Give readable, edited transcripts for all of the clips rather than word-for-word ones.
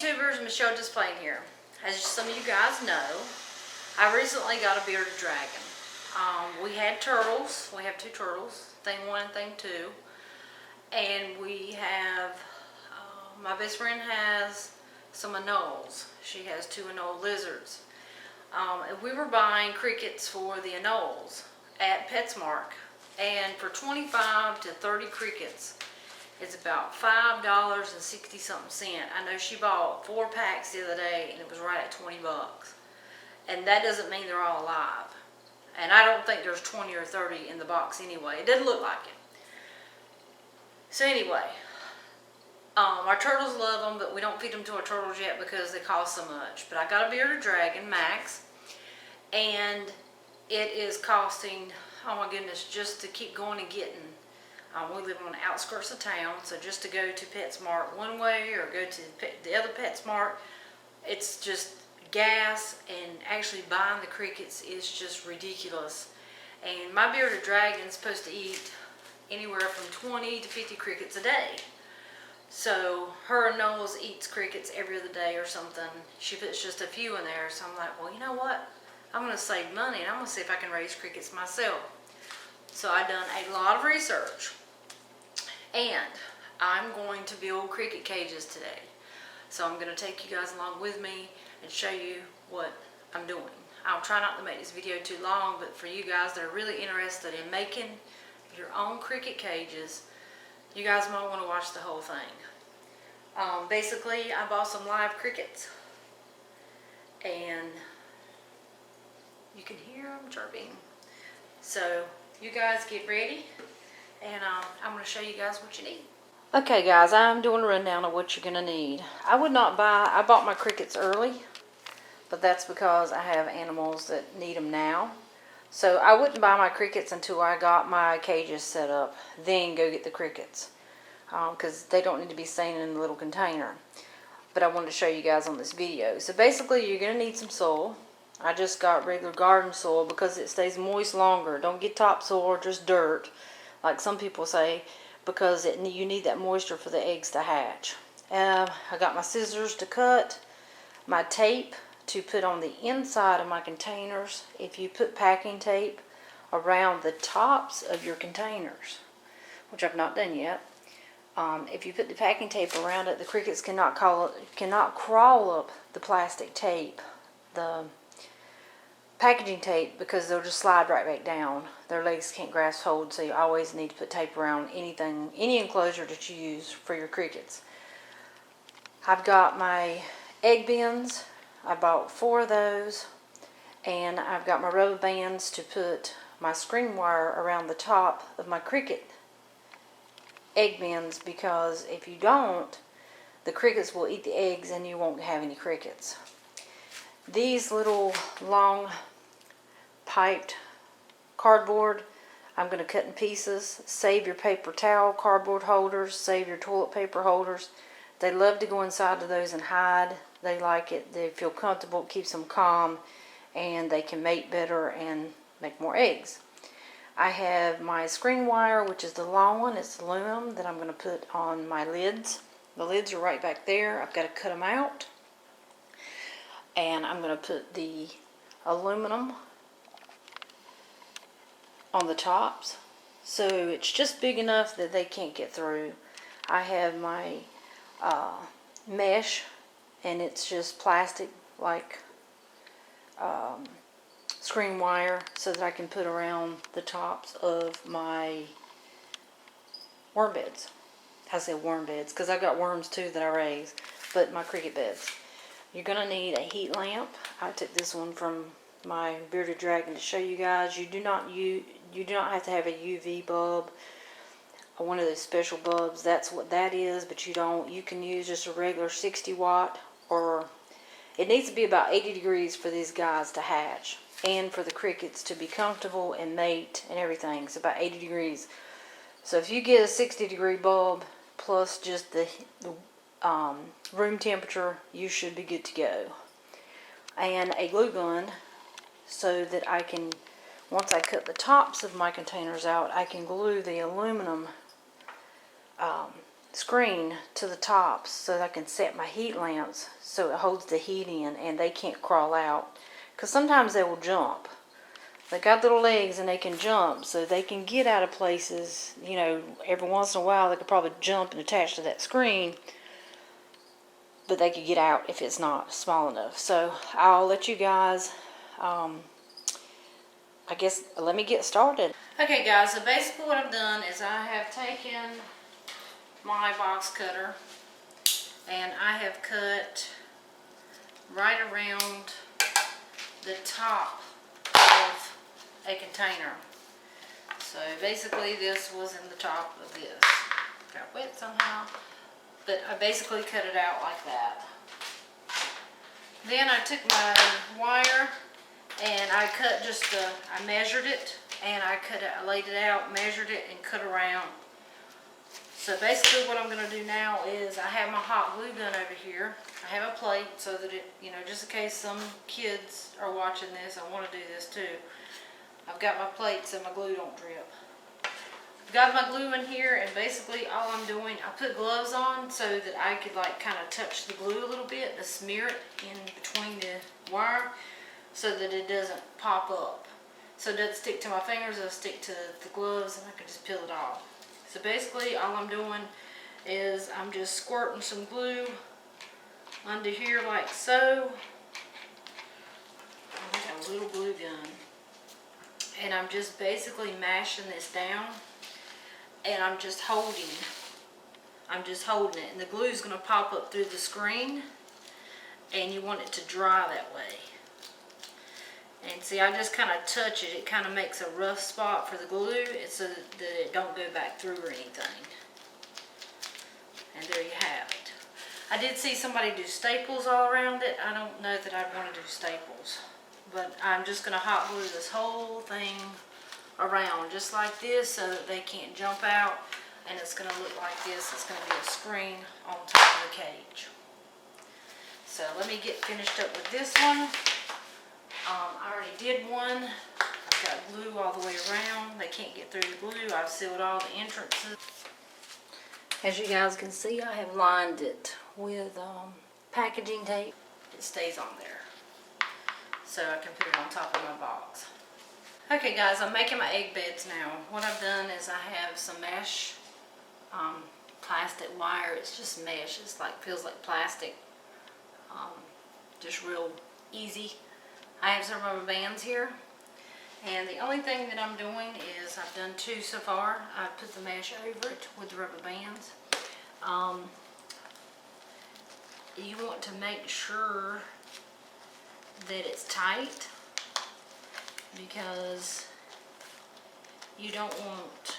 YouTubers, Michelle Desplain here. As some of you guys know, I recently got a bearded dragon. We had turtles. We have two turtles, thing 1 and thing 2. And we have, my best friend has some anoles. She has 2 anole lizards. And we were buying crickets for the anoles at PetSmart. And for 25 to 30 crickets, it's about $5.60-something. I know she bought 4 packs the other day and it was right at 20 bucks. And that doesn't mean they're all alive. And I don't think there's 20 or 30 in the box anyway. It doesn't look like it. So anyway, our turtles love them, but we don't feed them to our turtles yet because they cost so much. But I got a bearded dragon, Max, and it is costing, oh my goodness, just to keep going and getting. We live on the outskirts of town, so just to go to PetSmart one way or go to the other PetSmart, it's just gas, and actually buying the crickets is just ridiculous. And my bearded dragon is supposed to eat anywhere from 20 to 50 crickets a day. So her nose eats crickets every other day or something. She puts just a few in there, so I'm like, well, you know what? I'm going to save money and I'm going to see if I can raise crickets myself. So I've done a lot of research. And I'm going to build cricket cages today. So I'm going to take you guys along with me and show you what I'm doing. I'll try not to make this video too long, but for you guys that are really interested in making your own cricket cages, you guys might want to watch the whole thing. Basically, I bought some live crickets, and you can hear them chirping. So you guys get ready, and I'm going to show you guys what you need. Okay guys, I'm doing a rundown of what you're going to need. I bought my crickets early, but that's because I have animals that need them now. So I wouldn't buy my crickets until I got my cages set up, then go get the crickets. Because they don't need to be staying in the little container. But I wanted to show you guys on this video. So basically you're going to need some soil. I just got regular garden soil because it stays moist longer. Don't get topsoil or just dirt, like some people say, because you need that moisture for the eggs to hatch. I got my scissors to cut, my tape to put on the inside of my containers. If you put packing tape around the tops of your containers, which I've not done yet, if you put the packing tape around it, the crickets cannot crawl up the plastic tape, the packaging tape, because they'll just slide right back down. Their legs can't grasp hold, so you always need to put tape around any enclosure that you use for your crickets. I've got my egg bins. I bought 4 of those, and I've got my rubber bands to put my screen wire around the top of my cricket egg bins, because if you don't, the crickets will eat the eggs and you won't have any crickets. These little long piped cardboard, I'm going to cut in pieces. Save your paper towel cardboard holders, save your toilet paper holders. They love to go inside of those and hide. They like it. They feel comfortable. It keeps them calm, and they can mate better and make more eggs. I have my screen wire, which is the long one. It's aluminum that I'm going to put on my lids. The lids are right back there. I've got to cut them out. And I'm going to put the aluminum on the tops, so it's just big enough that they can't get through. I have my mesh, and it's just plastic like screen wire, so that I can put around the tops of my worm beds. I say worm beds because I've got worms too that I raise, but my cricket beds. You're going to need a heat lamp. I took this one from my bearded dragon to show you guys. You do not have to have a UV bulb, one of those special bulbs. That's what that is, but you can use just a regular 60 watt, or it needs to be about 80 degrees for these guys to hatch and for the crickets to be comfortable and mate and everything. It's about 80 degrees. So if you get a 60 degree bulb plus just the room temperature, you should be good to go. And a glue gun, so that I can, once I cut the tops of my containers out, I can glue the aluminum screen to the tops so that I can set my heat lamps so it holds the heat in and they can't crawl out. Because sometimes they will jump. They got little legs and they can jump, so they can get out of places. You know, every once in a while they could probably jump and attach to that screen, but they could get out if it's not small enough. So I'll let you guys, I guess, let me get started. Okay guys, so basically what I've done is I have taken my box cutter and I have cut right around the top of a container. So basically this was in the top of this. Got wet somehow, but I basically cut it out like that. Then I took my wire and I cut I measured it and I laid it out, measured it, and cut around. So basically what I'm going to do now is I have my hot glue gun over here. I have a plate so that it, you know, just in case some kids are watching this, I want to do this too. I've got my plate so my glue don't drip. I've got my glue in here, and basically all I'm doing, I put gloves on so that I could like kind of touch the glue a little bit to smear it in between the wire so that it doesn't pop up. So it doesn't stick to my fingers, it'll stick to the gloves and I can just peel it off. So basically all I'm doing is I'm just squirting some glue under here like so. I got a little glue gun. And I'm just basically mashing this down and I'm just holding it, and the glue is going to pop up through the screen and you want it to dry that way. And see, I just kind of touch it. It kind of makes a rough spot for the glue so that it don't go back through or anything. And there you have it. I did see somebody do staples all around it. I don't know that I'd want to do staples. But I'm just going to hot glue this whole thing around just like this so that they can't jump out. And it's going to look like this. It's going to be a screen on top of the cage. So let me get finished up with this one. I already did one. I've got glue all the way around. They can't get through the glue. I've sealed all the entrances. As you guys can see, I have lined it with packaging tape. It stays on there, so I can put it on top of my box. Okay guys, I'm making my egg beds now. What I've done is I have some mesh plastic wire. It's just mesh. It's like, feels like plastic. Just real easy. I have some rubber bands here, and the only thing that I'm doing is I've done 2 so far. I put the mesh over it with the rubber bands. You want to make sure that it's tight, because you don't want,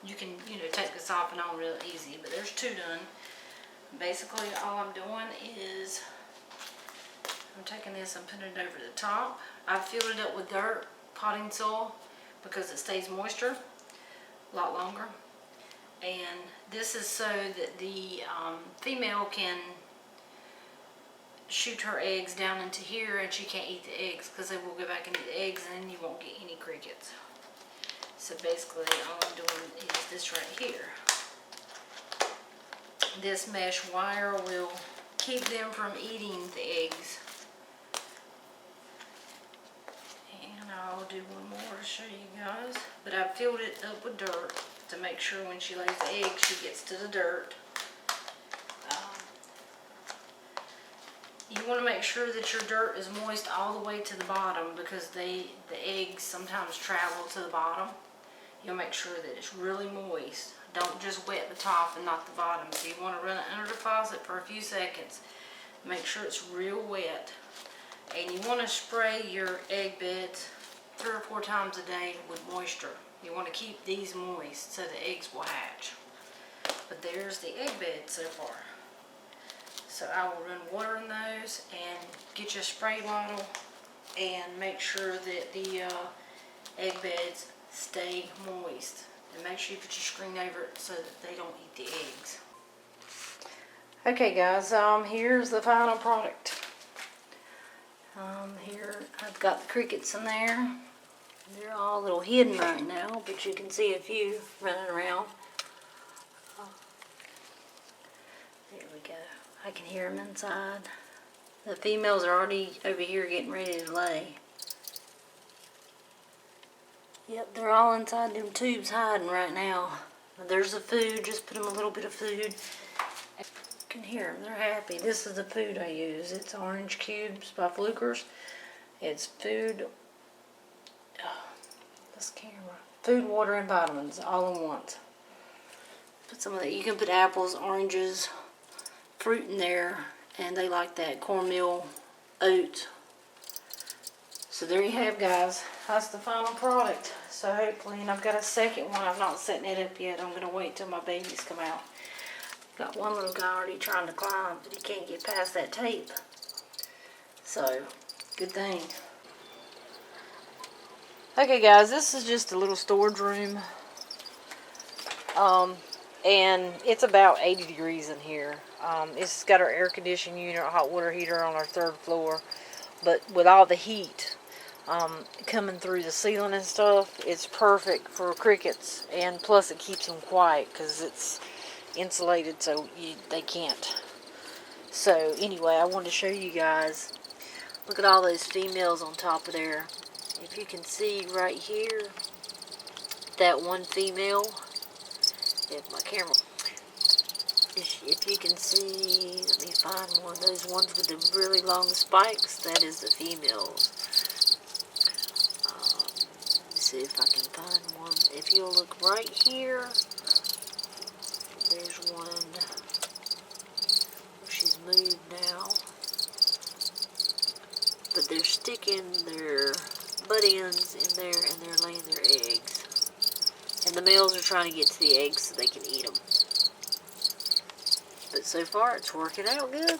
you can, you know, take this off and on real easy, but there's 2 done. Basically all I'm doing is I'm taking this and putting it over the top. I've filled it up with dirt, potting soil, because it stays moisture a lot longer. And this is so that the female can shoot her eggs down into here and she can't eat the eggs, because they will go back and eat the eggs and then you won't get any crickets. So basically all I'm doing is this right here. This mesh wire will keep them from eating the eggs. And I'll do one more to show you guys. But I've filled it up with dirt to make sure when she lays the eggs she gets to the dirt. You want to make sure that your dirt is moist all the way to the bottom, because the eggs sometimes travel to the bottom. You'll make sure that it's really moist. Don't just wet the top and not the bottom. So you want to run it under the faucet for a few seconds. Make sure it's real wet. And you want to spray your egg beds 3 or 4 times a day with moisture. You want to keep these moist so the eggs will hatch. But there's the egg bed so far. So I will run water in those and get you a spray bottle and make sure that the egg beds stay moist. And make sure you put your screen over it so that they don't eat the eggs. Okay guys, here's the final product. Here I've got the crickets in there. They're all a little hidden right now, but you can see a few running around. go. I can hear them inside. The females are already over here getting ready to lay. Yep, they're all inside them tubes hiding right now. There's the food, just put them a little bit of food. You can hear them, they're happy. This is the food I use. It's Orange Cubes by Flukers. It's food, this camera. Food, water, and vitamins all in once. Put some of that. You can put apples, oranges, fruit in there, and they like that. Cornmeal, oats. So there you have, guys. That's the final product. So hopefully, and I've got a second one. I'm not setting it up yet. I'm going to wait till my babies come out. Got one little guy already trying to climb, but he can't get past that tape. So, good thing. Okay, guys, this is just a little storage room. And it's about 80 degrees in here. It's got our air conditioning unit, hot water heater on our 3rd floor. But with all the heat coming through the ceiling and stuff, it's perfect for crickets. And plus it keeps them quiet because it's insulated so they can't. So anyway, I wanted to show you guys. Look at all those females on top of there. If you can see right here, that one female. If my camera, if you can see, let me find one of those ones with the really long spikes. That is the females. Let's see if I can find one. If you'll look right here, there's one. She's moved now, but they're sticking their butt ends in there and they're laying their eggs. And the males are trying to get to the eggs so they can eat them. But so far, it's working out good.